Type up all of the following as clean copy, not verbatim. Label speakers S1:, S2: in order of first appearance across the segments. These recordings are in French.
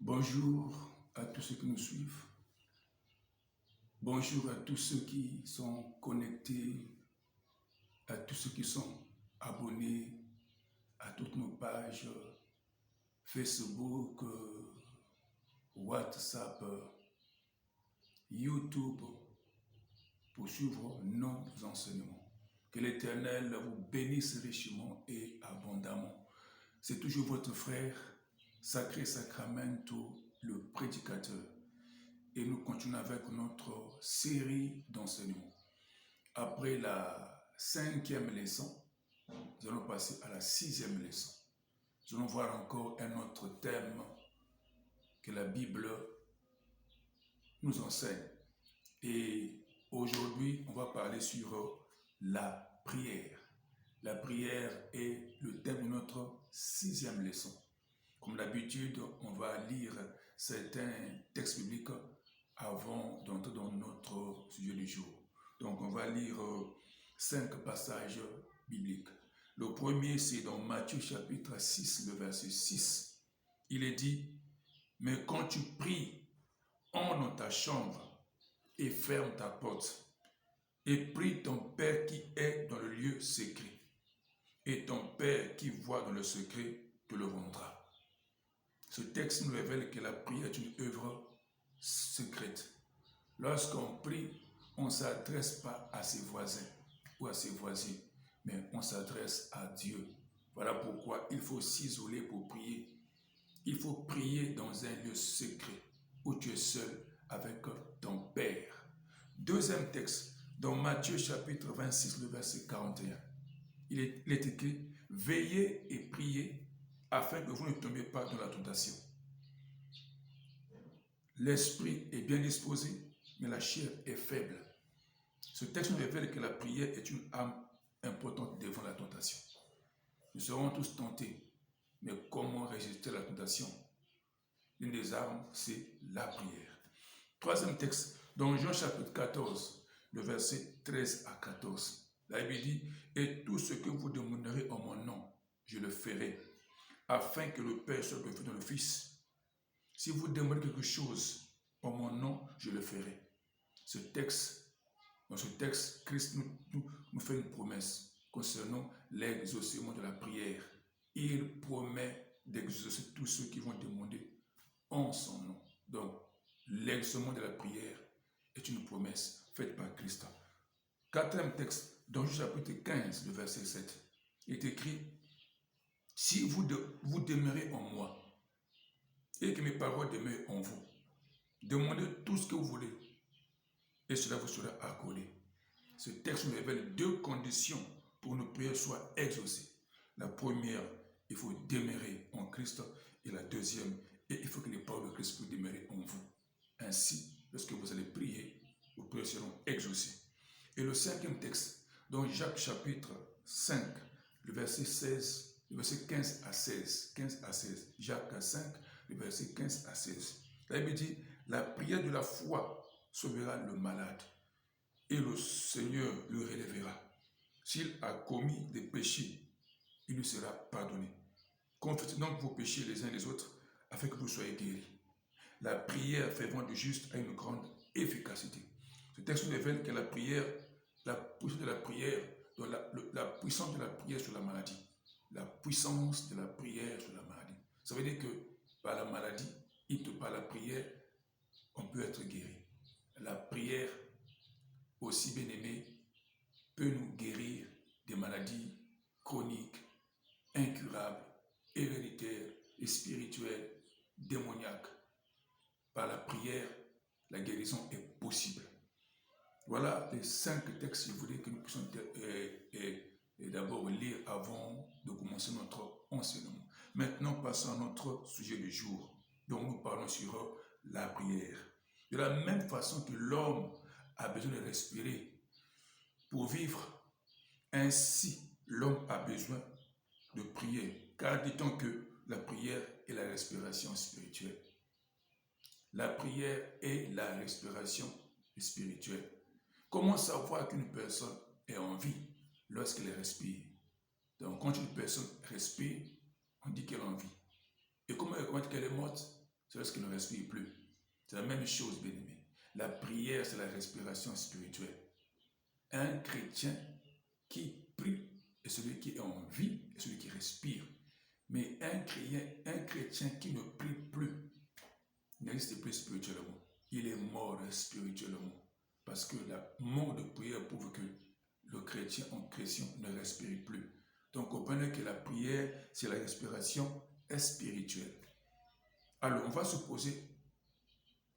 S1: Bonjour à tous ceux qui nous suivent. Bonjour à tous ceux qui sont connectés, à tous ceux qui sont abonnés à toutes nos pages Facebook, WhatsApp, YouTube pour suivre nos enseignements. Que l'Éternel vous bénisse richement et abondamment. C'est toujours votre frère, Sacré Sacramento, le prédicateur. Et nous continuons avec notre série d'enseignements. Après la 5e leçon, nous allons passer à la 6e leçon. Nous allons voir encore un autre thème que la Bible nous enseigne. Et aujourd'hui, on va parler sur la prière. La prière est le thème de notre 6e leçon. Comme d'habitude, on va lire certains textes bibliques avant d'entrer dans notre sujet du jour. Donc, on va lire 5 passages bibliques. Le premier, c'est dans Matthieu chapitre 6, le verset 6. Il est dit, « Mais quand tu pries, entre dans ta chambre et ferme ta porte, et prie ton Père qui est dans le lieu secret, et ton Père qui voit dans le secret te le rendra. » Ce texte nous révèle que la prière est une œuvre secrète. Lorsqu'on prie, on ne s'adresse pas à ses voisins ou à ses voisines, mais on s'adresse à Dieu. Voilà pourquoi il faut s'isoler pour prier. Il faut prier dans un lieu secret où tu es seul avec ton Père. Deuxième texte, dans Matthieu chapitre 26, le verset 41. Il est écrit, « Veillez et priez afin que vous ne tombiez pas dans la tentation. L'esprit est bien disposé, mais la chair est faible. » Ce texte nous révèle que la prière est une arme importante devant la tentation. Nous serons tous tentés, mais comment résister à la tentation? L'une des armes, c'est la prière. Troisième texte, dans Jean chapitre 14, le verset 13 à 14. La Bible dit, « Et tout ce que vous demanderez en mon nom, je le ferai, afin que le Père soit glorifié dans le Fils. Si vous demandez quelque chose en mon nom, je le ferai. » Dans ce texte, Christ nous fait une promesse concernant l'exaucement de la prière. Il promet d'exaucer tous ceux qui vont demander en son nom. Donc, l'exaucement de la prière est une promesse faite par Christ. Quatrième texte, dans Jean chapitre 15, le verset 7, il est écrit, « Si vous demeurez en moi, et que mes paroles demeurent en vous, demandez tout ce que vous voulez, et cela vous sera accordé. » Ce texte nous révèle deux conditions pour que nos prières soient exaucées. La première, il faut demeurer en Christ, et la deuxième, il faut que les paroles de Christ puissent demeurer en vous. Ainsi, lorsque vous allez prier, vos prières seront exaucées. Et le cinquième texte, dans Jacques chapitre 5, le verset 16, le verset 15 à 16. Jacques 5, le verset 15 à 16. La Bible dit, « La prière de la foi sauvera le malade, et le Seigneur le relèvera. S'il a commis des péchés, il lui sera pardonné. Confessez donc vos péchés les uns les autres, afin que vous soyez guéris. La prière fervente du juste a une grande efficacité. » Ce texte nous révèle que la prière, la puissance de la prière, la puissance de la prière sur la maladie. La puissance de la prière sur la maladie. Ça veut dire que par la maladie, par la prière, on peut être guéri. La prière, aussi bien aimée, peut nous guérir des maladies chroniques, incurables, héréditaires et spirituelles, démoniaques. Par la prière, la guérison est possible. Voilà les 5 textes, je voulais que nous puissions d'abord lire avant de commencer notre enseignement. Maintenant, passons à notre sujet du jour, dont nous parlons sur la prière. De la même façon que l'homme a besoin de respirer pour vivre, ainsi l'homme a besoin de prier, car dit-on que la prière est la respiration spirituelle. La prière est la respiration spirituelle. Comment savoir qu'une personne est en vie lorsqu'elle respire? Donc, quand une personne respire, on dit qu'elle est en vie. Et comment reconnaître qu'elle est morte? c'est lorsqu'il ne respire plus. C'est la même chose, bien-aimé. La prière, c'est la respiration spirituelle. Un chrétien qui prie est celui qui est en vie, est celui qui respire. Mais un chrétien qui ne prie plus n'existe plus spirituellement. Il est mort spirituellement. Parce que la mort de prière prouve que le chrétien en chrétien ne respire plus. Donc, comprenez que la prière, c'est la respiration spirituelle. Alors,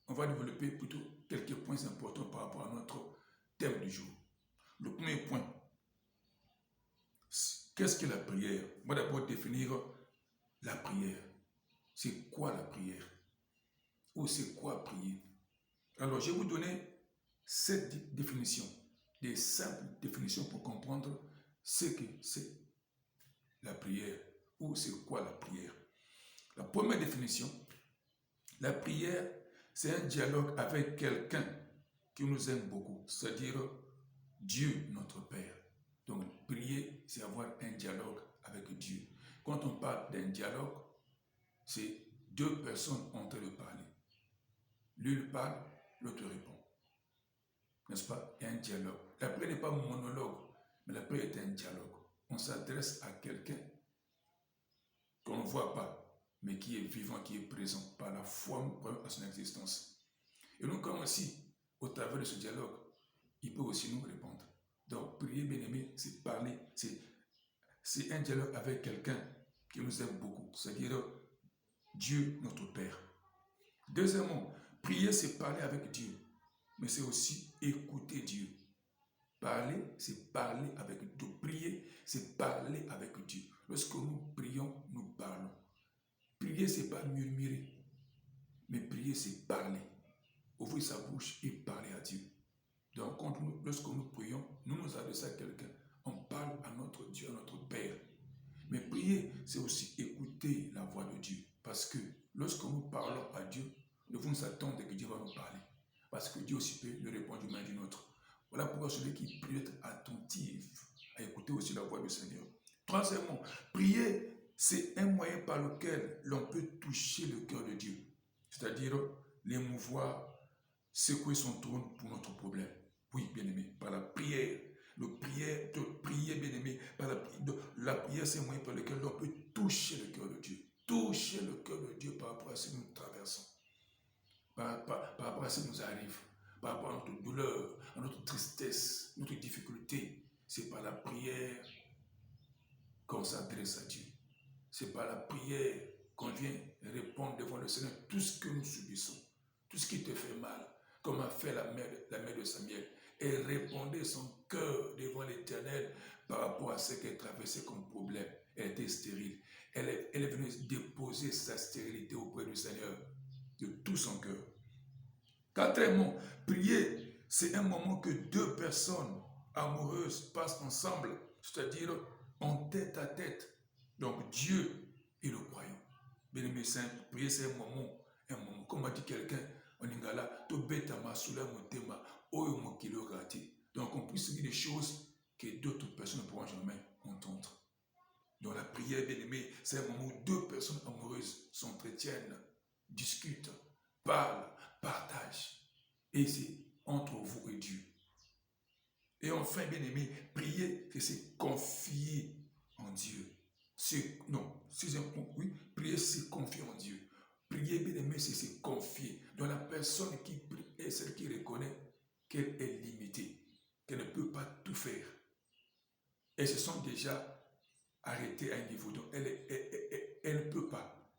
S1: on va développer plutôt quelques points importants par rapport à notre thème du jour. Le premier point, qu'est-ce que la prière? On va d'abord définir la prière. C'est quoi la prière? Ou c'est quoi prier? Alors, je vais vous donner 7 définitions, des simples définitions pour comprendre ce que c'est la prière ou c'est quoi la prière. La première définition, la prière, c'est un dialogue avec quelqu'un qui nous aime beaucoup, c'est-à-dire Dieu, notre Père. Donc, prier, c'est avoir un dialogue avec Dieu. Quand on parle d'un dialogue, c'est 2 personnes en train de parler. L'une parle, l'autre répond. N'est-ce pas? Il y a un dialogue. La prière n'est pas un monologue, mais la prière est un dialogue. On s'adresse à quelqu'un qu'on ne voit pas, mais qui est vivant, qui est présent par la foi à son existence. Et nous, comme aussi, au travers de ce dialogue, il peut aussi nous répondre. Donc, prier, bien-aimé, c'est parler, c'est un dialogue avec quelqu'un qui nous aime beaucoup, c'est-à-dire Dieu, notre Père. Deuxièmement, prier, c'est parler avec Dieu, mais c'est aussi écouter Dieu. Parler, c'est parler avec Dieu. Prier, c'est parler avec Dieu. Lorsque nous prions, nous parlons. Prier, c'est pas murmurer, mais prier, c'est parler. Ouvrir sa bouche et parler à Dieu. Donc, lorsque nous prions, nous nous adressons à quelqu'un. On parle à notre Dieu, à notre Père. Mais prier, c'est aussi écouter la voix de Dieu. Parce que lorsque nous parlons à Dieu, nous devons attendre que Dieu va nous parler. Parce que Dieu aussi peut nous répondre d'une manière ou d'une autre. Voilà pourquoi celui qui prie est attentif à écouter aussi la voix du Seigneur. Troisièmement, prier, c'est un moyen par lequel l'on peut toucher le cœur de Dieu. C'est-à-dire l'émouvoir, secouer son trône pour notre problème. Oui, bien-aimé, par la prière. De prier, bien-aimé, par la prière, c'est un moyen par lequel l'on peut toucher le cœur de Dieu. Toucher le cœur de Dieu par rapport à ce que nous traversons. Par rapport à ce qui nous arrive. Par rapport à notre douleur, à notre tristesse, notre difficulté. C'est par la prière qu'on s'adresse à Dieu. C'est par la prière qu'on vient répondre devant le Seigneur tout ce que nous subissons, tout ce qui te fait mal, comme a fait la mère de Samuel. Et répondait son cœur devant l'Éternel par rapport à ce qu'elle traversait comme problème. Elle était stérile. Elle est venue déposer sa stérilité auprès du Seigneur de tout son cœur. Quatrièmement, prier, c'est un moment que 2 personnes amoureuses passent ensemble, c'est-à-dire en tête à tête. Donc Dieu et le croyant. Bien-aimé saint, prier c'est un moment. Comme a dit quelqu'un en lingala, to beta masula motema, oyo mokilo gati. Donc on peut se dire des choses que d'autres personnes ne pourront jamais entendre. Donc la prière, bien-aimé, c'est un moment où 2 personnes amoureuses s'entretiennent, discutent, parlent, partagent. Et c'est entre vous et Dieu. Et enfin, bien-aimé, prier, c'est confier en Dieu. Prier, c'est confier en Dieu. Prier, bien-aimé, c'est se confier. Donc la personne qui prie est celle qui reconnaît qu'elle est limitée, qu'elle ne peut pas tout faire. Elles se sont déjà arrêtées à un niveau, donc elle ne peut pas.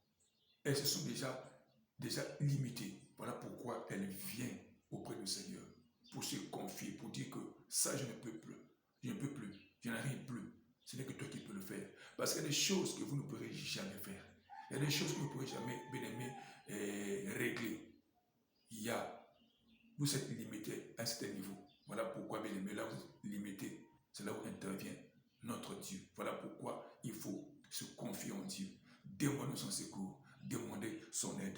S1: Elles se sont déjà limitées. Voilà pourquoi elle vient auprès du Seigneur pour se confier, pour dire que ça, je ne peux plus, je n'arrive plus. Ce n'est que toi qui peux le faire. Parce qu'il y a des choses que vous ne pourrez jamais faire. Il y a des choses que vous ne pourrez jamais, bien aimé, régler. Vous êtes limité à un certain niveau. Voilà pourquoi, bien aimé, là vous êtes limité. C'est là où intervient notre Dieu. Voilà pourquoi il faut se confier en Dieu. Demander son secours, demander son aide.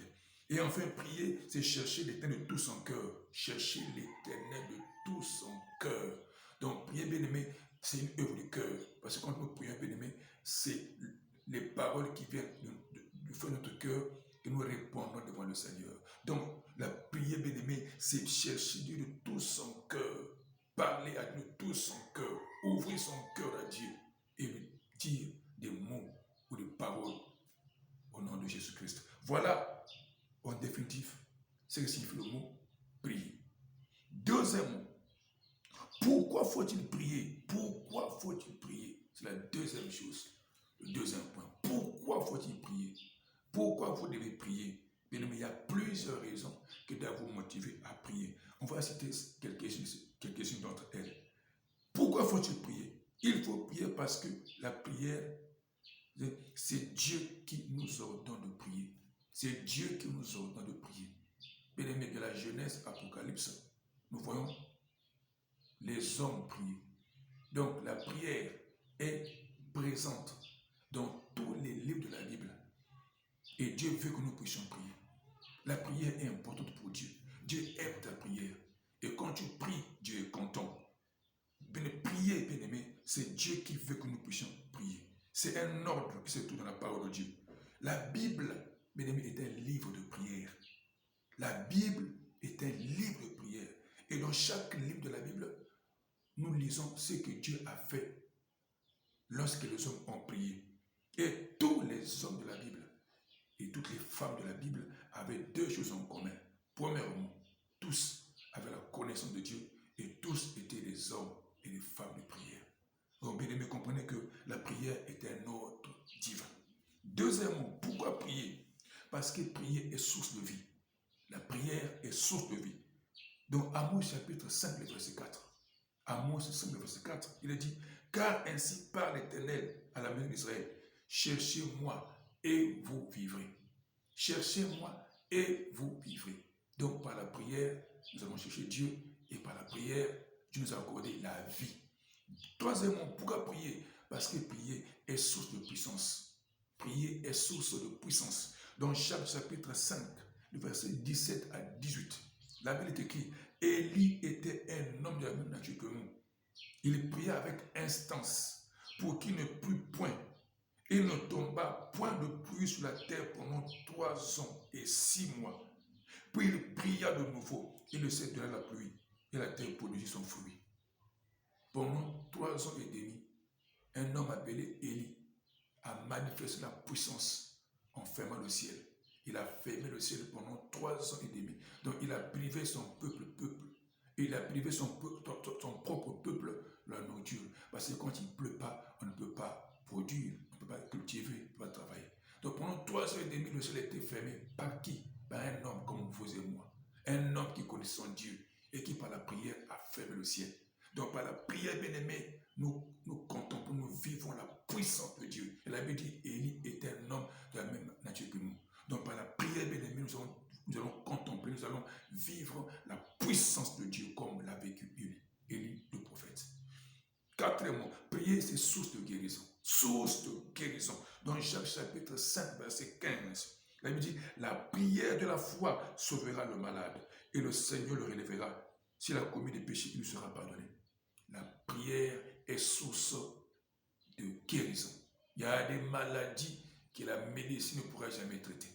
S1: Et enfin, prier, c'est chercher l'Éternel de tout son cœur. Chercher l'Éternel de tout son cœur. Donc, prier, bien-aimé, c'est une œuvre du cœur. Parce que quand nous prions, bien-aimé, c'est les paroles qui viennent du fond de notre cœur que nous répondons devant le Seigneur. Donc, la prière, bien-aimé, c'est chercher Dieu de tout son cœur, parler à Dieu de tout son cœur, ouvrir son cœur à Dieu et lui dire des mots ou des paroles au nom de Jésus-Christ. Voilà, en définitive, ce que signifie le mot prier. Deuxième mot, pourquoi faut-il prier? Pourquoi faut-il prier? C'est la deuxième chose, le deuxième point. Pourquoi faut-il prier? Pourquoi vous devez prier? Bien, il y a plusieurs raisons qui doivent vous motiver à prier. On va citer quelques-unes d'entre elles. Pourquoi faut-il prier? Il faut prier parce que la prière, c'est Dieu qui nous ordonne de prier. C'est Dieu qui nous ordonne de prier. Bien aimé, de la Genèse, Apocalypse, nous voyons les hommes prier. Donc la prière est présente dans tous les livres de la Bible. Et Dieu veut que nous puissions prier. La prière est importante pour Dieu. Dieu aime ta prière. Et quand tu pries, Dieu est content. Prier, bien-aimé, c'est Dieu qui veut que nous puissions prier. C'est un ordre qui se trouve dans la parole de Dieu. La Bible, bien-aimé, est un livre de prière. La Bible est un livre de prière. Et dans chaque livre de la Bible, nous lisons ce que Dieu a fait lorsque les hommes ont prié. Et tous les hommes de la Bible et toutes les femmes de la Bible avaient deux choses en commun. Premièrement, tous avaient la connaissance de Dieu et tous étaient des hommes et des femmes de prière. Donc, bien aimé, comprenez que la prière est un ordre divin. Deuxièmement, pourquoi prier? Parce que prier est source de vie. La prière est source de vie. Donc, Amos chapitre 5, le verset 4. Amos 5, le verset 4, il est dit, car ainsi parle l'Éternel à la maison d'Israël, cherchez-moi et vous vivrez. Cherchez-moi et vous vivrez. Donc, par la prière, nous allons chercher Dieu et par la prière, Dieu nous a accordé la vie. Troisièmement, pourquoi prier? Parce que prier est source de puissance. Prier est source de puissance. Dans Jacques chapitre 5, le verset 17 à 18, la Bible est écrite, Élie était un homme de la même nature que nous. Il pria avec instance pour qu'il ne plût point. Il ne tomba point de pluie sur la terre pendant 3 ans et 6 mois. Puis il pria de nouveau. Il ne s'est donné la pluie et la terre produisit son fruit. Pendant 3 ans et demi, un homme appelé Élie a manifesté la puissance en fermant le ciel. Il a fermé le ciel pendant 3 ans et demi. Donc il a privé son peuple. Il a privé son propre peuple la nourriture. Parce que quand il ne pleut pas, on ne peut pas produire, on ne peut pas cultiver, on ne peut pas travailler. Donc pendant 3 ans et demi, le ciel était fermé. Par qui? Par un homme comme vous et moi. Un homme qui connaît son Dieu et qui par la prière a fermé le ciel. Donc par la prière, bien-aimée, nous contemplons, nous vivons la puissance de Dieu. Et la Bible dit, Élie était un homme de la même nature que nous. Donc par la prière, bien-aimée, nous allons contempler, nous allons vivre la puissance de Dieu comme l'a vécu Élie, le prophète. Quatrièmement, prier, c'est source de guérison. Source de guérison. Dans Jacques chapitre 5, verset 15, la Bible dit, la prière de la foi sauvera le malade et le Seigneur le relèvera. S'il a commis des péchés, il lui sera pardonné. La prière est source de guérison. Il y a des maladies que la médecine ne pourra jamais traiter.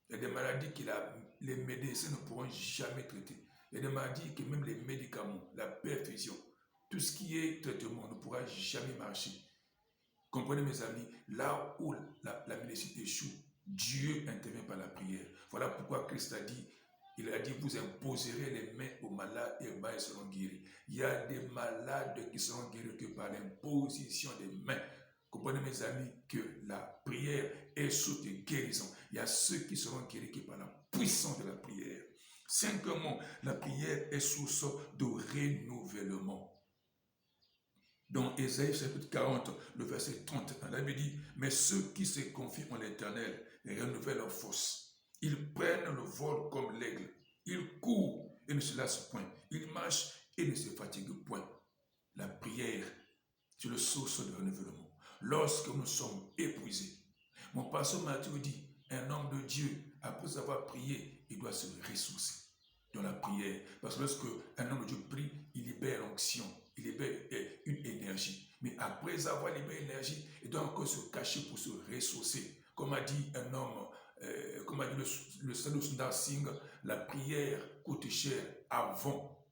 S1: Il y a des maladies que les médecins ne pourront jamais traiter. Il y a des maladies que même les médicaments, la perfusion, tout ce qui est traitement ne pourra jamais marcher. Comprenez mes amis, là où la médecine échoue, Dieu intervient par la prière. Voilà pourquoi Christ a dit, il a dit, vous imposerez les mains aux malades et ils seront guéris. Il y a des malades qui seront guéris que par l'imposition des mains. Comprenez mes amis que la prière est source de guérison. Il y a ceux qui seront guéris que par la puissance de la prière. Cinquièmement, la prière est source de renouvellement. Dans Ésaïe chapitre 40, le verset 30, la Bible dit, mais ceux qui se confient en l'Éternel renouvellent leur force. Ils prennent le vol comme l'aigle. Ils courent et ne se lassent point. Ils marchent et ne se fatiguent point. La prière, c'est le source de renouvellement. Lorsque nous sommes épuisés, mon pasteur Matthieu dit, un homme de Dieu, après avoir prié, il doit se ressourcer dans la prière. Parce que lorsque un homme de Dieu prie, il libère l'onction, il libère une énergie. Mais après avoir libéré l'énergie, il doit encore se cacher pour se ressourcer. Comme a dit un homme comme a dit le Sadhu Sundar Singh, la prière coûte cher avant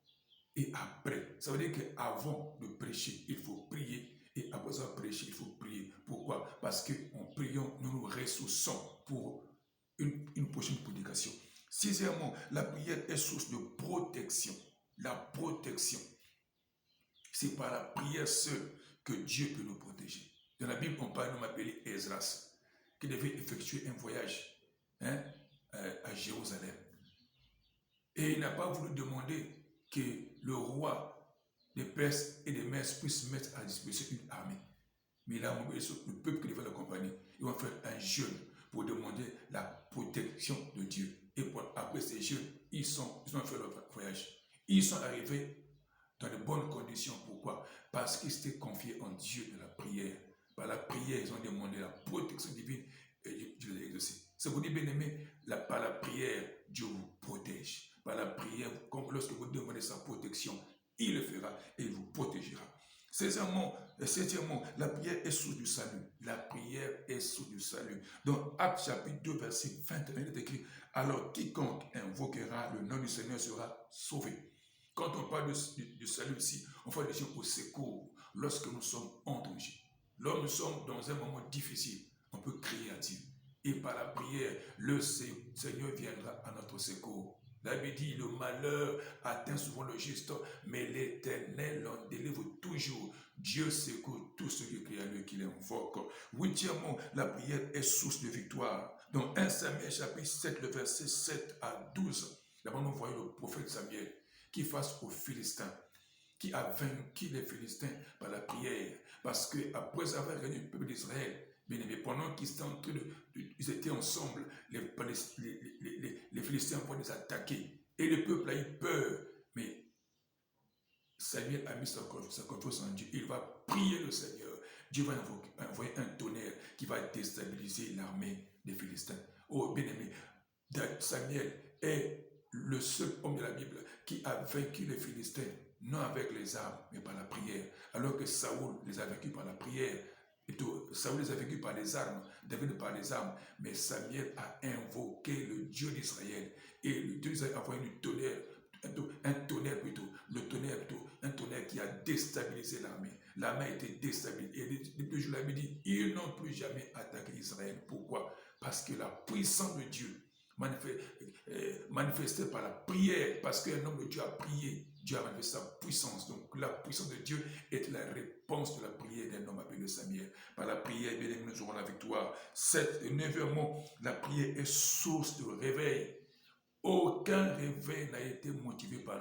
S1: et après. Ça veut dire qu'avant de prêcher, il faut prier. Et après avoir prêché, il faut prier. Pourquoi? Parce qu'en priant, nous nous ressourçons pour une prochaine prédication. Sixièmement, la prière est source de protection. La protection. C'est par la prière seule que Dieu peut nous protéger. Dans la Bible, on parle d'un homme appelé Esdras, qui devait effectuer un voyage à Jérusalem. Et il n'a pas voulu demander que le roi des Perses et des Mèdes puisse mettre à disposition une armée. Mais il a mobilisé le peuple qui devait l'accompagner. Ils vont faire un jeûne pour demander la protection de Dieu. Et après ces jeûnes, ils ont fait leur voyage. Ils sont arrivés dans de bonnes conditions. Pourquoi? Parce qu'ils s'étaient confiés en Dieu de la prière. Par la prière, ils ont demandé la protection divine et Dieu les a exaucés. C'est vous dire, bien aimé, par la prière, Dieu vous protège. Par la prière, comme lorsque vous demandez sa protection, il le fera et il vous protégera. Septièmement, la prière est source du salut. La prière est source du salut. Dans Actes chapitre 2, verset 21, il est écrit, alors quiconque invoquera le nom du Seigneur sera sauvé. Quand on parle du salut ici, on fait des choses au secours lorsque nous sommes en danger. Lorsque nous sommes dans un moment difficile, on peut crier à Dieu. Et par la prière, le Seigneur viendra à notre secours. La Bible dit, le malheur atteint souvent le juste, mais l'Éternel en délivre toujours. Dieu secoue tous ceux qui crient à lui, qui l'invoquent. Huitièmement, la prière est source de victoire. Dans 1 Samuel chapitre 7, le verset 7 à 12, d'abord nous voyons le prophète Samuel qui face aux Philistins, qui a vaincu les Philistins par la prière. Parce qu'après avoir réuni le peuple d'Israël, bien aimé, pendant qu'ils étaient en train ils étaient ensemble, les Philistins vont les attaquer. Et le peuple a eu peur. Mais Samuel a mis sa confiance en Dieu. Il va prier le Seigneur. Dieu va envoyer un tonnerre qui va déstabiliser l'armée des Philistins. Oh, bien aimé, Samuel est le seul homme de la Bible qui a vaincu les Philistins, non avec les armes, mais par la prière. Alors que Saoul les a vaincus par la prière. Saoul les a vaincus par les armes, David par les armes. Mais Samuel a invoqué le Dieu d'Israël. Et le Dieu d'Israël a envoyé un tonnerre qui a déstabilisé l'armée. L'armée a été déstabilisée. Et depuis le jour, la Bible dit, ils n'ont plus jamais attaqué Israël. Pourquoi? Parce que la puissance de Dieu manifestée par la prière, parce qu'un homme de Dieu a prié, Dieu a manifesté sa puissance. Donc la puissance de Dieu est la réponse de la prière d'un homme appelé Samuel. Par la prière, bien aimé, nous aurons la victoire. 7 et 9e, la prière est source de réveil. Aucun réveil n'a été motivé par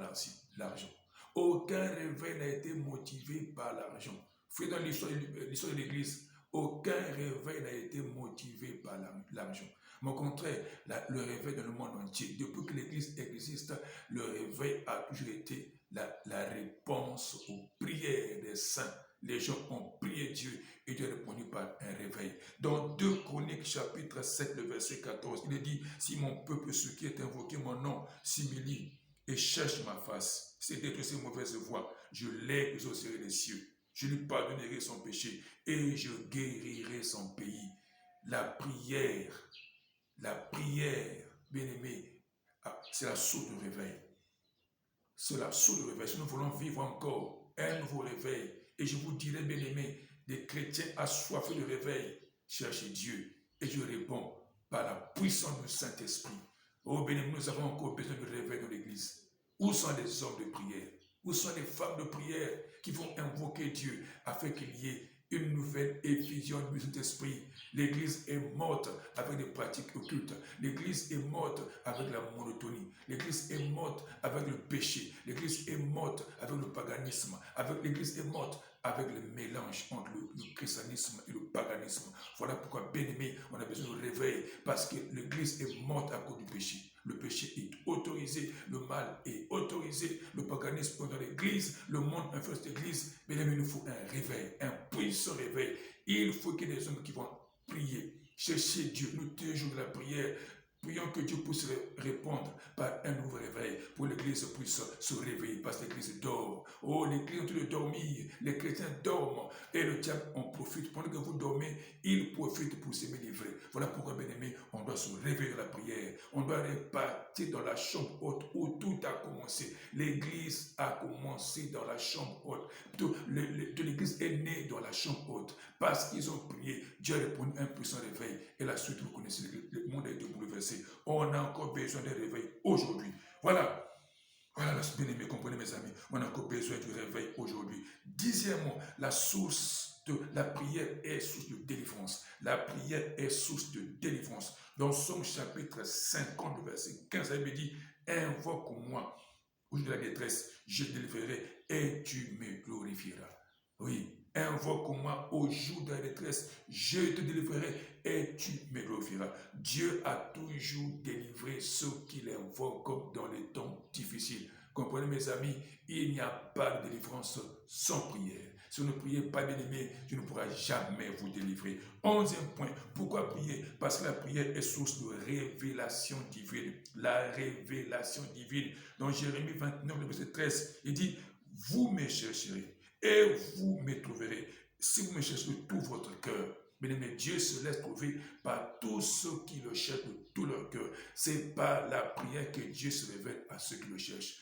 S1: l'argent. Aucun réveil n'a été motivé par l'argent. Frère, dans l'histoire de l'Église, aucun réveil n'a été motivé par l'argent. Mais au contraire, le réveil dans le monde entier, depuis que l'Église existe, le réveil a toujours été la réponse aux prières des saints. Les gens ont prié Dieu et Dieu a répondu par un réveil. Dans 2 Chroniques chapitre 7, le verset 14, il est dit, si mon peuple, ceux qui est invoqué mon nom, s'humilie et cherche ma face, c'est d'être ses mauvaises voies, je l'exaucerai des cieux. Je lui pardonnerai son péché et je guérirai son pays. La prière, bien aimé, c'est la source de réveil. C'est la source de réveil. Si nous voulons vivre encore un nouveau réveil, et je vous dirai, bien aimé, des chrétiens assoiffés de réveil, cherchez Dieu. Et je réponds par la puissance du Saint-Esprit. Oh, bien aimé, nous avons encore besoin de réveil dans l'Église. Où sont les hommes de prière? Où sont les femmes de prière qui vont invoquer Dieu afin qu'il y ait une nouvelle effusion du Saint-Esprit? L'Église est morte avec des pratiques occultes. L'Église est morte avec la monotonie. L'Église est morte avec le péché. L'Église est morte avec le paganisme. L'Église est morte avec le mélange entre le christianisme et le paganisme. Voilà pourquoi, bien aimé, on a besoin de réveil, parce que l'Église est morte à cause du péché. Le péché est autorisé, le mal est autorisé, le paganisme est dans l'Église, le monde infeste l'Église. Mais il nous faut un réveil, un puissant réveil. Il faut qu'il y ait des hommes qui vont prier, chercher Dieu, nous toujours de la prière, Prions que Dieu puisse répondre par un nouveau réveil, pour l'Église puisse se réveiller, parce que l'Église dort. Oh, l'Église est en train de dormir, les chrétiens dorment, et le diable en profite. Pendant que vous dormez, il profite pour se livrer. Voilà pourquoi, bien-aimés, on doit se réveiller à la prière. On doit repartir dans la chambre haute où tout a commencé. L'Église a commencé dans la chambre haute. L'Église est née dans la chambre haute. Parce qu'ils ont prié, Dieu a répondu à un puissant réveil. Et la suite, vous connaissez, le monde a été bouleversé. On a encore besoin d'un réveil aujourd'hui. Voilà. Voilà, bien aimé, comprenez mes amis, on a encore besoin du réveil aujourd'hui. Dixièmement, la source de la prière est source de délivrance. La prière est source de délivrance. Dans Somme chapitre 50, verset 15, elle me dit, invoque-moi au jour de la détresse, je te délivrerai et tu me glorifieras. Oui, invoque-moi au jour de la détresse, je te délivrerai et tu me glorifieras. Dieu a toujours délivré ceux qui l'invoquent dans les temps difficiles. Comprenez mes amis, il n'y a pas de délivrance sans prière. Si vous ne priez pas, bien-aimé, Dieu ne pourra jamais vous délivrer. 11e point, pourquoi prier? Parce que la prière est source de révélation divine. La révélation divine. Dans Jérémie 29, verset 13, il dit, vous me chercherez et vous me trouverez. Si vous me cherchez de tout votre cœur, bien-aimé, Dieu se laisse trouver par tous ceux qui le cherchent de tout leur cœur. C'est par la prière que Dieu se révèle à ceux qui le cherchent.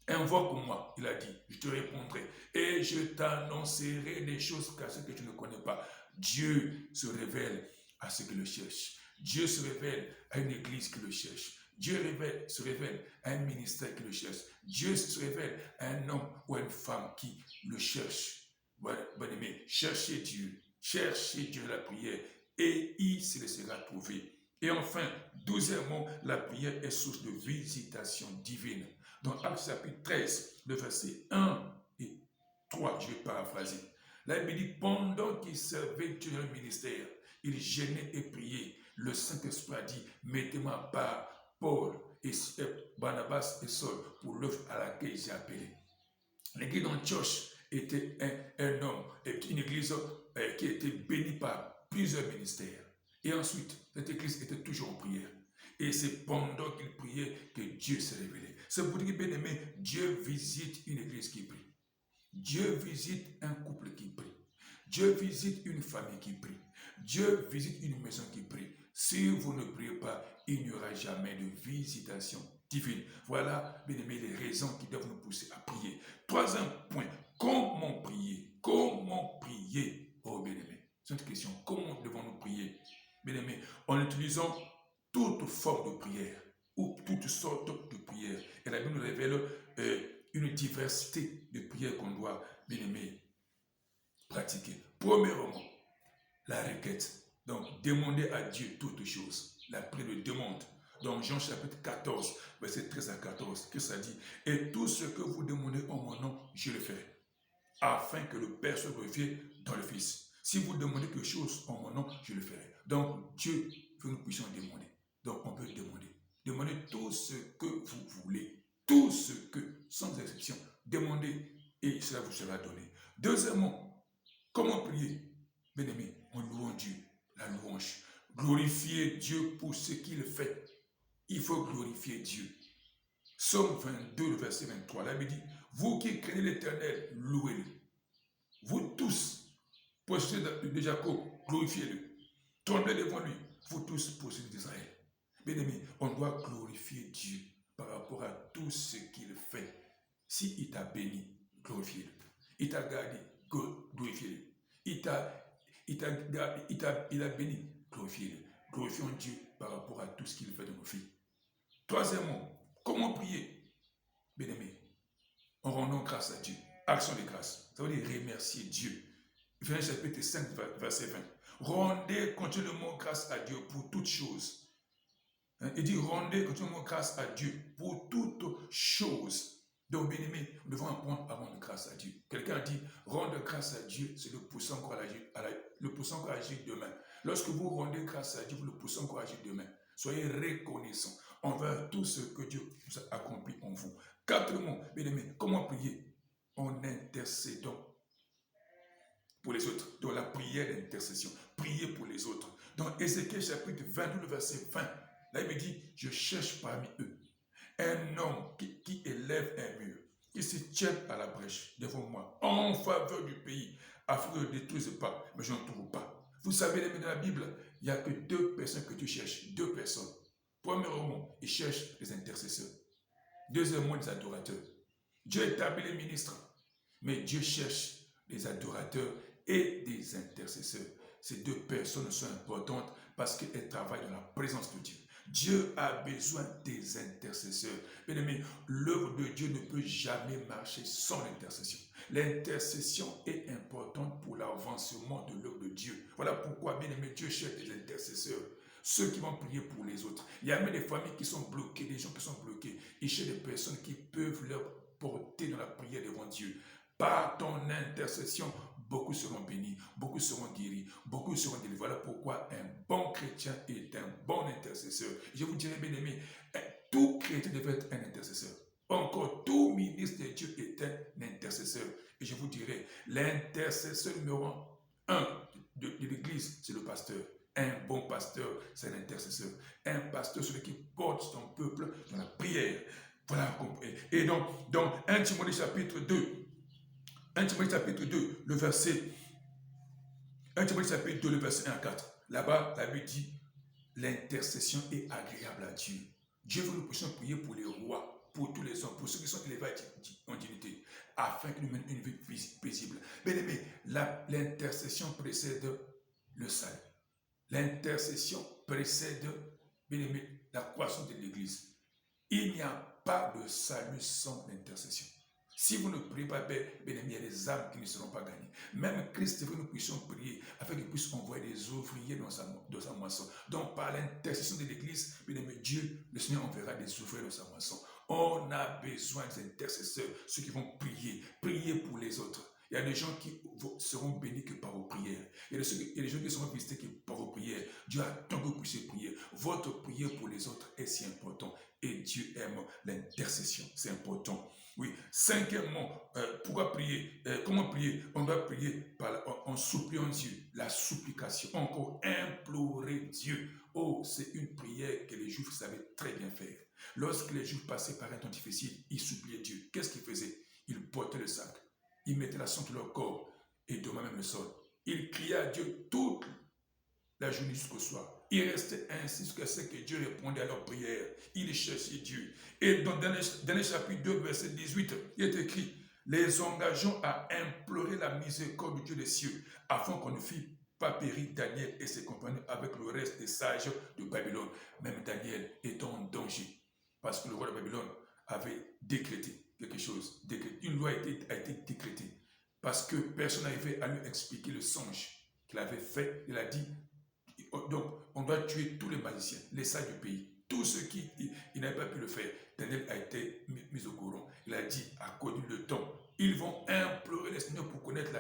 S1: Invoque-moi, il a dit, je te répondrai et je t'annoncerai des choses cachées que tu ne connais pas. Dieu se révèle à ceux qui le cherchent. Dieu se révèle à une église qui le cherche. Dieu se révèle à un ministère qui le cherche. Dieu se révèle à un homme ou à une femme qui le cherche. Bon aimé, cherchez Dieu à la prière et il se laissera trouver. Et enfin, 12e, la prière est source de visitation divine. Dans Actes chapitre 13, le verset 1 et 3, je vais paraphraser. La Bible dit, pendant qu'il servait Dieu dans le ministère, il gênait et priait. Le Saint-Esprit a dit, mettez-moi à part Paul et Barnabas et Saul pour l'œuvre à laquelle j'ai appelé. L'église d'Antioche était un homme, une église qui était bénie par plusieurs ministères. Et ensuite, cette église était toujours en prière. Et c'est pendant qu'il priait que Dieu s'est révélé. C'est pour dire, bien aimé, Dieu visite une église qui prie. Dieu visite un couple qui prie. Dieu visite une famille qui prie. Dieu visite une maison qui prie. Si vous ne priez pas, il n'y aura jamais de visitation divine. Voilà, bien aimé, les raisons qui doivent nous pousser à prier. 3e point, comment prier? Comment prier? Oh, bien aimé, c'est une question. Comment devons-nous prier? Bien aimé, en utilisant toute forme de prière ou toutes sortes de prières. Et la Bible nous révèle une diversité de prières qu'on doit, bien aimé, pratiquer. Premièrement, la requête. Donc, demander à Dieu toutes choses. La prière de demande. Dans Jean chapitre 14, verset 13 à 14, que ça dit, et tout ce que vous demandez en mon nom, je le ferai, afin que le Père soit glorifié dans le Fils. Si vous demandez quelque chose en mon nom, je le ferai. Donc, Dieu veut que nous puissions demander. Donc, on peut demander. Demandez tout ce que vous voulez. Tout ce que, sans exception, demandez et cela vous sera donné. Deuxièmement, comment prier? Bien-aimé, en louant Dieu, la louange. Glorifier Dieu pour ce qu'il fait. Il faut glorifier Dieu. Psaume 22, le verset 23, la Bible dit, vous qui craignez l'Éternel, louez-le. Vous tous, possédés de Jacob, glorifiez-le. Tombez devant lui, vous tous, possédés d'Israël. Bien-aimé, on doit glorifier Dieu par rapport à tout ce qu'il fait. S'il t'a béni, glorifiez-le. Il t'a gardé, glorifiez-le. Il a béni, glorifiez-le. Glorifions Dieu par rapport à tout ce qu'il fait de nos vies. Troisièmement, comment prier? Bien-aimé, en rendant grâce à Dieu. Action de grâce. Ça veut dire remercier Dieu. Ephésiens chapitre 5, verset 20. Rendez continuellement grâce à Dieu pour toutes choses. Il dit rendez continuellement grâce à Dieu pour toutes choses. Donc, bien aimé, nous devons apprendre à rendre grâce à Dieu. Quelqu'un a dit, rendre grâce à Dieu, c'est le poussant encore à agir demain. Lorsque vous rendez grâce à Dieu, vous le poussez encore à agir demain. Soyez reconnaissants envers tout ce que Dieu vous a accompli en vous. Quatrièmement, bien aimé, comment prier? En intercédant pour les autres. Donc la prière d'intercession. Prier pour les autres. Dans Ézéchiel chapitre 22, le verset 20, là il me dit, je cherche parmi eux un homme qui élève un mur, qui se tient à la brèche devant moi, en faveur du pays, afin que je ne détruise pas, mais je n'en trouve pas. Vous savez, dans la Bible, il n'y a que 2 personnes que tu cherches, 2 personnes. Premièrement, il cherche les intercesseurs. Deuxièmement, les adorateurs. Dieu établit les ministres, mais Dieu cherche des adorateurs et des intercesseurs. Ces 2 personnes sont importantes parce qu'elles travaillent dans la présence de Dieu. Dieu a besoin des intercesseurs. Bien aimé, l'œuvre de Dieu ne peut jamais marcher sans l'intercession. L'intercession est importante pour l'avancement de l'œuvre de Dieu. Voilà pourquoi, bien aimé, Dieu cherche des intercesseurs. Ceux qui vont prier pour les autres. Il y a même des familles qui sont bloquées, des gens qui sont bloqués. Il cherche des personnes qui peuvent leur porter dans la prière devant Dieu. Par ton intercession, beaucoup seront bénis, beaucoup seront guéris, beaucoup seront délivrés. Voilà pourquoi un bon chrétien est un bon intercesseur. Je vous dirais, bien aimé, tout chrétien devait être un intercesseur. Encore, tout ministre de Dieu est un intercesseur. Et je vous dirais, l'intercesseur numéro 1 de l'Église, c'est le pasteur. Un bon pasteur, c'est l'intercesseur. Un pasteur, celui qui porte son peuple dans la prière. Voilà. Et donc, dans 1 Timothée chapitre 2, 1 Timothée chapitre 2, le verset 1 Timothée chapitre 2, le verset 1 à 4. Là-bas, la Bible dit, l'intercession est agréable à Dieu. Dieu veut nous prier pour les rois, pour tous les hommes, pour ceux qui sont élevés en dignité, afin qu'ils nous mènent une vie paisible. Bien aimé, l'intercession précède le salut. L'intercession précède, bien aimé, la croissance de l'Église. Il n'y a pas de salut sans l'intercession. Si vous ne priez pas, bien aimé, il y a des âmes qui ne seront pas gagnées. Même Christ veut que nous puissions prier afin qu'il puisse envoyer des ouvriers dans sa moisson. Donc, par l'intercession de l'Église, bien aimé, Dieu, le Seigneur enverra des ouvriers dans sa moisson. On a besoin des intercesseurs, ceux qui vont prier pour les autres. Il y a des gens qui seront bénis que par vos prières. Il y a des gens qui seront visités que par vos prières. Dieu attend que vous puissiez prier. Votre prière pour les autres est si important. Et Dieu aime l'intercession. C'est important. Oui. Cinquièmement, pourquoi prier? Comment prier? On doit prier en suppliant Dieu. La supplication. Encore implorer Dieu. Oh, c'est une prière que les Juifs savaient très bien faire. Lorsque les Juifs passaient par un temps difficile, ils suppliaient Dieu. Qu'est-ce qu'ils faisaient? Ils portaient le sac. Ils mettaient la sang sur leur corps et demain même le sol. Ils criaient à Dieu toute la journée jusqu'au soir. Ils restaient ainsi jusqu'à ce que Dieu répondait à leurs prières. Ils cherchaient Dieu. Et dans le chapitre 2, verset 18, il est écrit, les engageons à implorer la miséricorde du Dieu des cieux, afin qu'on ne fît pas périr Daniel et ses compagnons avec le reste des sages de Babylone. Même Daniel est en danger, parce que le roi de Babylone avait décrété quelque chose. Une loi a été décrétée parce que personne n'arrivait à lui expliquer le songe qu'il avait fait. Il a dit, donc on doit tuer tous les magiciens, les sages du pays, tous ceux qui n'avaient pas pu le faire. Daniel a été mis au courant. Il a dit, à cause du temps, ils vont implorer le Seigneur pour connaître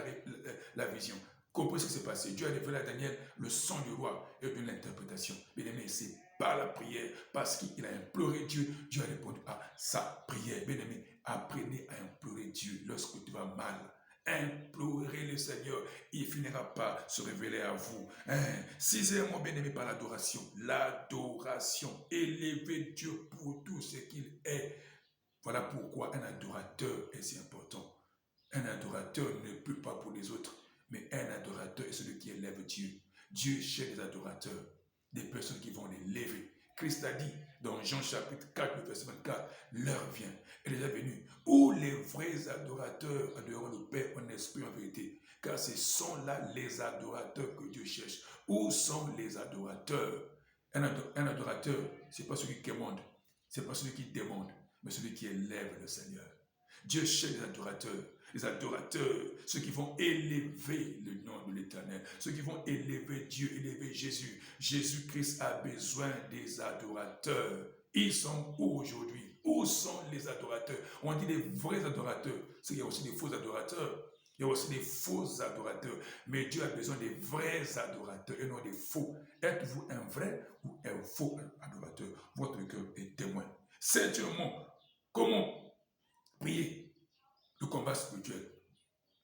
S1: la vision. Comprenez ce qui s'est passé. Dieu a révélé à Daniel le son du roi et de l'interprétation. Bien aimé, c'est par la prière, parce qu'il a imploré Dieu, Dieu a répondu à sa prière. Bien aimé, apprenez à implorer Dieu lorsque tu vas mal. Implorez le Seigneur, il finira par se révéler à vous. Sixièmement, bien aimé, par l'adoration. L'adoration, élever Dieu pour tout ce qu'il est. Voilà pourquoi un adorateur est si important. Un adorateur ne prie pas pour les autres, mais un adorateur est celui qui élève Dieu. Dieu cherche des adorateurs, des personnes qui vont l'élever. Christ a dit dans Jean chapitre 4, verset 24, l'heure vient, elle est déjà venue, où les vrais adorateurs adoreront le Père en esprit et en vérité. Car ce sont là les adorateurs que Dieu cherche. Où sont les adorateurs? Un adorateur, ce n'est pas celui qui commande, ce n'est pas celui qui demande, mais celui qui élève le Seigneur. Dieu cherche des adorateurs. Les adorateurs, ceux qui vont élever le nom de l'Éternel, ceux qui vont élever Dieu, élever Jésus. Jésus-Christ a besoin des adorateurs. Ils sont où aujourd'hui? Où sont les adorateurs? On dit les vrais adorateurs. Il y a aussi des faux adorateurs. Il y a aussi des faux adorateurs. Mais Dieu a besoin des vrais adorateurs et non des faux. Êtes-vous un vrai ou un faux adorateur? Votre cœur est témoin. Septièmement, comment prier le combat spirituel?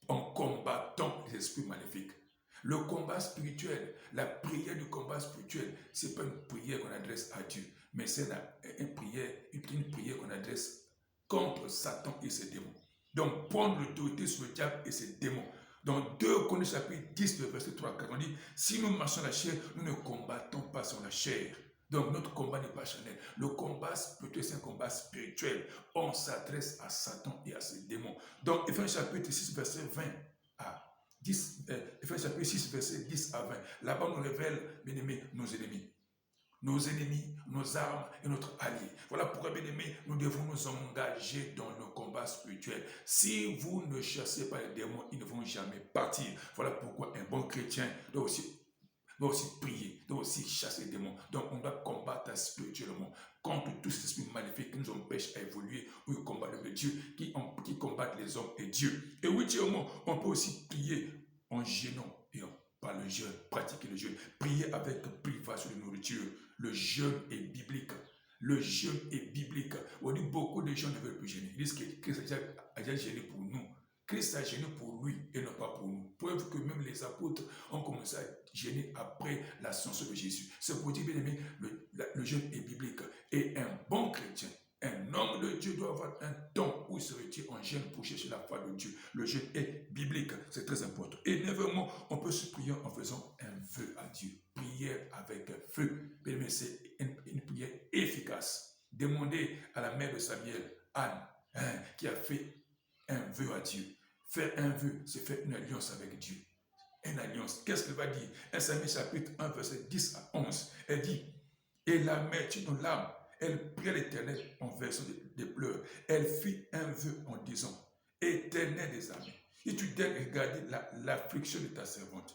S1: En combattant les esprits maléfiques. Le combat spirituel, la prière du combat spirituel, ce n'est pas une prière qu'on adresse à Dieu, mais c'est une prière qu'on adresse contre Satan et ses démons. Donc, prendre l'autorité sur le diable et ses démons. Dans 2 Corinthiens chapitre 10, le verset 3 à 4, on dit, si nous marchons la chair, nous ne combattons pas sur la chair. Donc, notre combat n'est pas charnel. Le combat spirituel, c'est un combat spirituel. On s'adresse à Satan et à ses démons. Donc, Éphésiens chapitre 6, verset 20 à 10, Éphésiens chapitre 6, verset 10 à 20. Là-bas, on révèle, bien aimés, nos ennemis. Nos ennemis, nos armes et notre allié. Voilà pourquoi, bien aimés, nous devons nous engager dans le combat spirituel. Si vous ne chassez pas les démons, ils ne vont jamais partir. Voilà pourquoi un bon chrétien doit aussi prier, doit aussi chasser les démons. Donc on doit combattre spirituellement contre tous ces esprits maléfiques qui nous empêchent à évoluer ou combattre le Dieu, qui combattent les hommes et Dieu. Et huitièmement, on peut aussi prier en jeûnant et par le jeûne, pratiquer le jeûne, prier avec privation de nourriture. Le jeûne est biblique. Le jeûne est biblique. On dit beaucoup de gens ne veulent plus jeûner. Ils disent que Christ a déjà jeûné pour nous. Christ a jeûné pour lui et non pas pour nous. Preuve que même les apôtres ont commencé à jeûner après l'ascension de Jésus. C'est pour dire, bien aimé, le jeûne est biblique. Et un bon chrétien, un homme de Dieu doit avoir un temps où il se retire en jeûne pour chercher la foi de Dieu. Le jeûne est biblique, c'est très important. Et neuvièmement, on peut se prier en faisant un vœu à Dieu. Prière avec feu. Bien aimé, c'est une prière efficace. Demandez à la mère de Samuel, Anne, qui a fait un vœu à Dieu. Faire un vœu, c'est faire une alliance avec Dieu. Une alliance. Qu'est-ce qu'elle va dire? 1 Samuel chapitre 1, verset 10 à 11. Elle dit, et la mère tue dans l'âme. Elle pria l'Éternel en versant des pleurs. Elle fit un vœu en disant, Éternel des armées, si tu daignes regarder l'affliction de ta servante,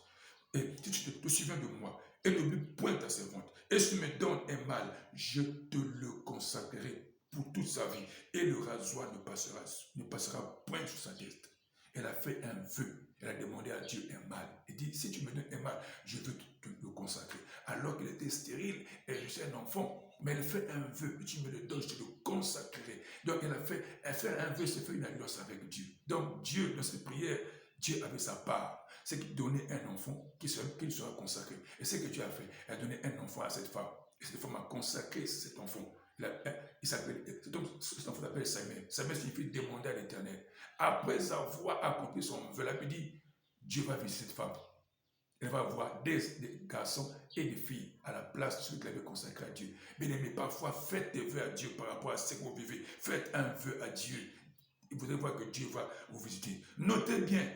S1: et si tu te souviens de moi, et n'oublie point ta servante, et si tu me donnes un mal, je te le consacrerai pour toute sa vie, et le rasoir ne passera point sur sa tête. Elle a fait un vœu. Elle a demandé à Dieu un mal. Elle dit, si tu me donnes un mal, je veux te le consacrer. Alors qu'elle était stérile, elle était un enfant. Mais elle fait un vœu. Tu me le donnes, je te le consacrerai. Donc elle fait un vœu, c'est fait une alliance avec Dieu. Donc Dieu, dans cette prière, Dieu avait sa part. C'est qu'il donnait un enfant qui sera consacré. Et ce que Dieu a fait, elle a donné un enfant à cette femme. Et cette femme a consacré cet enfant. Cet enfant s'appelle Samuel. Samuel signifie demander à l'Éternel. Après avoir accompli son vœu, elle a dit, Dieu va visiter cette femme. Elle va avoir des garçons et des filles à la place de celui qu'elle avait consacré à Dieu. Bien aimé, parfois, faites des vœux à Dieu par rapport à ce que vous vivez. Faites un vœu à Dieu. Et vous allez voir que Dieu va vous visiter. Notez bien,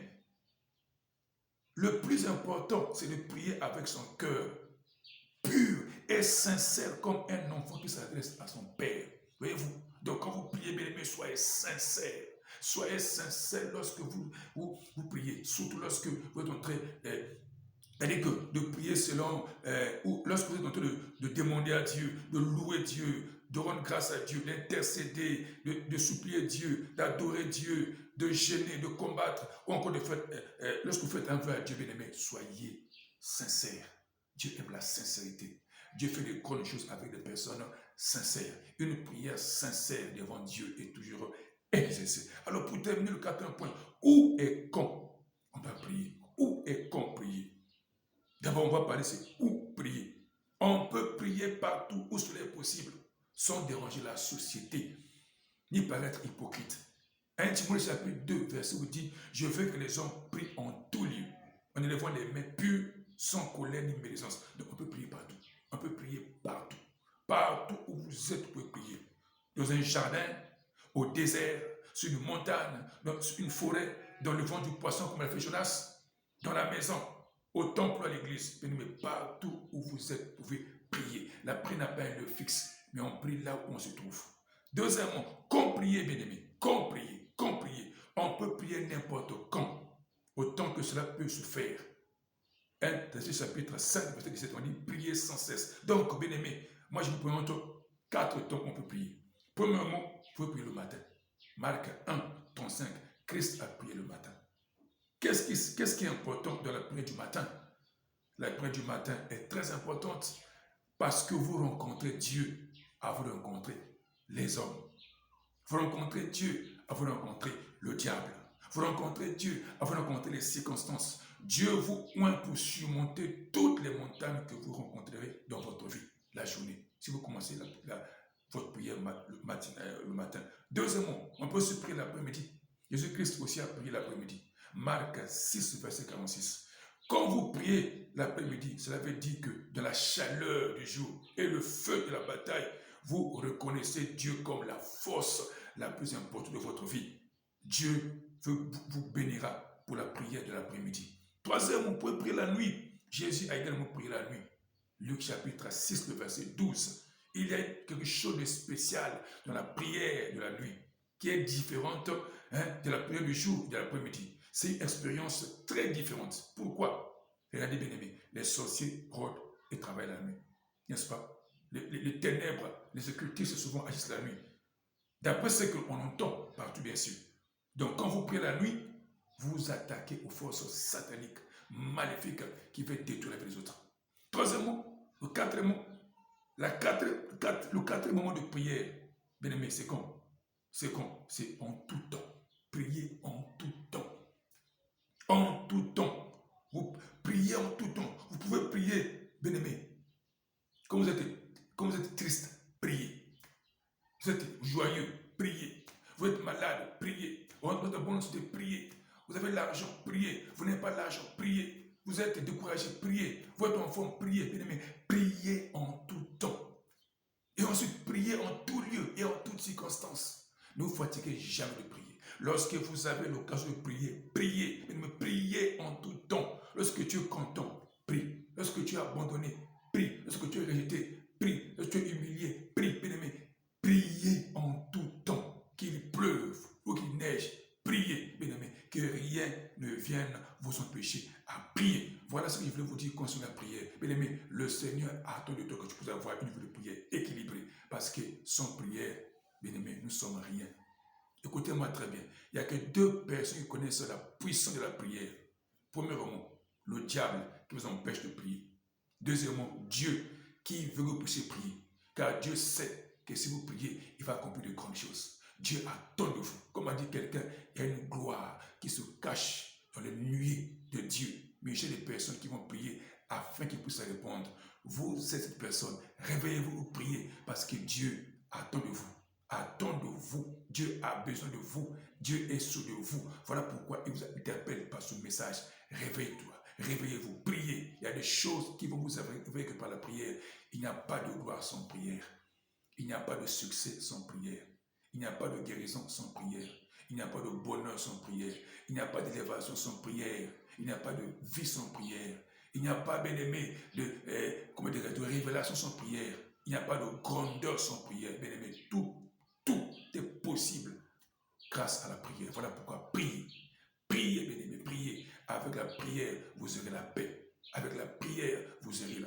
S1: le plus important, c'est de prier avec son cœur pur et sincère comme un enfant qui s'adresse à son père. Voyez-vous? Donc quand vous priez, bien aimé, soyez sincère. Soyez sincère lorsque vous priez, surtout lorsque vous êtes en train de prier selon, ou lorsque vous êtes en train de demander à Dieu, de louer Dieu, de rendre grâce à Dieu, d'intercéder, de supplier Dieu, d'adorer Dieu, de gêner, de combattre, ou encore lorsque vous faites un vœu à Dieu, bien aimé, soyez sincère. Dieu aime la sincérité. Dieu fait des grandes choses avec des personnes sincères. Une prière sincère devant Dieu est toujours exercée. Alors pour terminer le quatrième point, où et quand on doit prier? Où et quand prier? D'abord, on va parler, c'est où prier. On peut prier partout où cela est possible, sans déranger la société, ni paraître hypocrite. 1 Timothée chapitre 2, verset où dit, je veux que les hommes prient en tout lieu, en élevant les mains pures, sans colère ni médisance. Donc on peut prier partout. On peut prier partout. Partout où vous êtes, vous pouvez prier. Dans un jardin, au désert, sur une montagne, dans une forêt, dans le vent du poisson, comme l'a fait Jonas, dans la maison, au temple ou à l'église. Mais partout où vous êtes, vous pouvez prier. La prière n'a pas un lieu fixe, mais on prie là où on se trouve. Deuxièmement, quand prier, bien aimé, quand prier, quand prier. On peut prier n'importe quand, autant que cela peut se faire. 1 Thessaloniciens chapitre 5, verset 17, on dit prier sans cesse. Donc, bien aimé, moi je vous présente 4 temps qu'on peut prier. Premièrement, vous pouvez prier le matin. Marc 1, 35, Christ a prié le matin. Qu'est-ce qui est important dans la prière du matin? La prière du matin est très importante parce que vous rencontrez Dieu avant de rencontrer les hommes. Vous rencontrez Dieu avant de rencontrer le diable. Vous rencontrez Dieu avant de rencontrer les circonstances. Dieu vous oint pour surmonter toutes les montagnes que vous rencontrerez dans votre vie, la journée. Si vous commencez votre prière le matin. Deuxièmement, on peut se prier l'après-midi. Jésus-Christ aussi a prié l'après-midi. Marc 6, verset 46. Quand vous priez l'après-midi, cela veut dire que dans la chaleur du jour et le feu de la bataille, vous reconnaissez Dieu comme la force la plus importante de votre vie. Dieu vous bénira pour la prière de l'après-midi. Troisièmement, vous pouvez prier la nuit. Jésus a également prié la nuit. Luc chapitre 6, le verset 12. Il y a quelque chose de spécial dans la prière de la nuit qui est différente de la prière du jour et de l'après-midi. C'est une expérience très différente. Pourquoi? Regardez bien aimé, les sorciers rôdent et travaillent la nuit. N'est-ce pas? Les ténèbres, les occultistes souvent agissent la nuit. D'après ce qu'on entend partout bien sûr. Donc quand vous priez la nuit, vous vous attaquez aux forces sataniques, maléfiques qui veulent détruire les autres. Troisièmement, le quatrième moment de prière, bien aimé, c'est quand? C'est quand? C'est en tout temps. Priez en tout temps. En tout temps. Vous priez en tout temps. Vous pouvez prier, bien aimé. Quand vous êtes triste, priez. Vous êtes joyeux, priez. Vous êtes malade, priez. Vous êtes en bonne santé, priez. Vous avez l'argent, priez. Vous n'avez pas l'argent, priez. Vous êtes découragé, priez. Votre enfant, priez. Bien aimé, priez en tout temps. Et ensuite, priez en tout lieu et en toutes circonstances. Ne vous fatiguez jamais de prier. Lorsque vous avez l'occasion de prier, priez. Mais priez en tout temps. Lorsque tu es content, prie. Lorsque tu es abandonné, prie. Lorsque tu es rejeté, prie. Lorsque tu es humilié, prie. Bien-aimé, priez en tout temps. Qu'il pleuve ou qu'il neige, priez. Bien-aimé, que rien ne vienne vous empêcher à prier. Voilà ce que je voulais vous dire concernant la prière. Bien-aimé, le Seigneur attend de toi que tu puisses avoir une vie de prière équilibrée. Parce que sans prière, bien-aimé, nous ne sommes rien. Écoutez-moi très bien. Il n'y a que deux personnes qui connaissent la puissance de la prière. Premièrement, le diable qui vous empêche de prier. Deuxièmement, Dieu qui veut que vous puissiez prier. Car Dieu sait que si vous priez, il va accomplir de grandes choses. Dieu attend de vous. Comme a dit quelqu'un, il y a une gloire qui se cache dans les nuées de Dieu. Mais j'ai des personnes qui vont prier afin qu'ils puissent répondre. Vous êtes cette personne. Réveillez-vous, priez parce que Dieu attend de vous. Attend de vous. Dieu a besoin de vous. Dieu est sous de vous. Voilà pourquoi il vous interpelle par ce message. Réveille-toi. Réveillez-vous. Priez. Il y a des choses qui vont vous réveiller que par la prière. Il n'y a pas de gloire sans prière. Il n'y a pas de succès sans prière. Il n'y a pas de guérison sans prière. Il n'y a pas de bonheur sans prière. Il n'y a pas d'élévation sans prière. Il n'y a pas de vie sans prière. Il n'y a pas, bien aimé, de révélation sans prière. Il n'y a pas de grandeur sans prière. Bien aimé, tout est possible grâce à la prière. Voilà pourquoi priez. Priez, bien aimé, priez. Avec la prière, vous aurez la paix. Avec la prière, vous aurez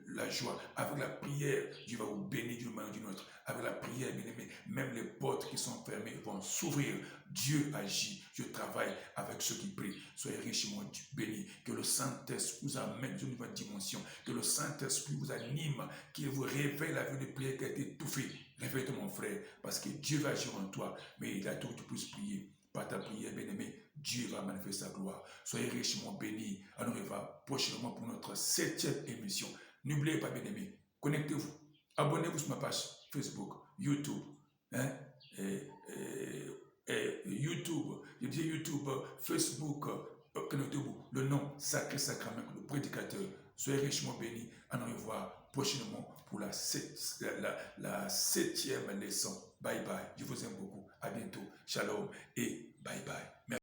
S1: la joie. Avec la prière, Dieu va vous bénir d'une manière ou d'une autre. Avec la prière, bien aimé, même les portes qui sont fermées vont s'ouvrir. Dieu agit. Dieu travaille avec ceux qui prient. Soyez richement bénis. Que le Saint-Esprit vous amène dans une nouvelle dimension. Que le Saint-Esprit vous anime. Qu'il vous réveille la vie de prière qui a été étouffée. Réveille-toi, mon frère, parce que Dieu va agir en toi. Mais il attend que tu puisses prier. Par ta prière, bien aimé, Dieu va manifester sa gloire. Soyez richement bénis. Alors, il va prochainement pour notre 7e émission. N'oubliez pas, bien aimé, connectez-vous. Abonnez-vous sur ma page Facebook, YouTube. YouTube, je dis YouTube, Facebook, connectez-vous. Le nom Sacré Sacrament, le prédicateur. Soyez richement bénis. À nous revoir prochainement pour la 7e leçon. Bye bye. Je vous aime beaucoup. À bientôt. Shalom et bye bye. Merci.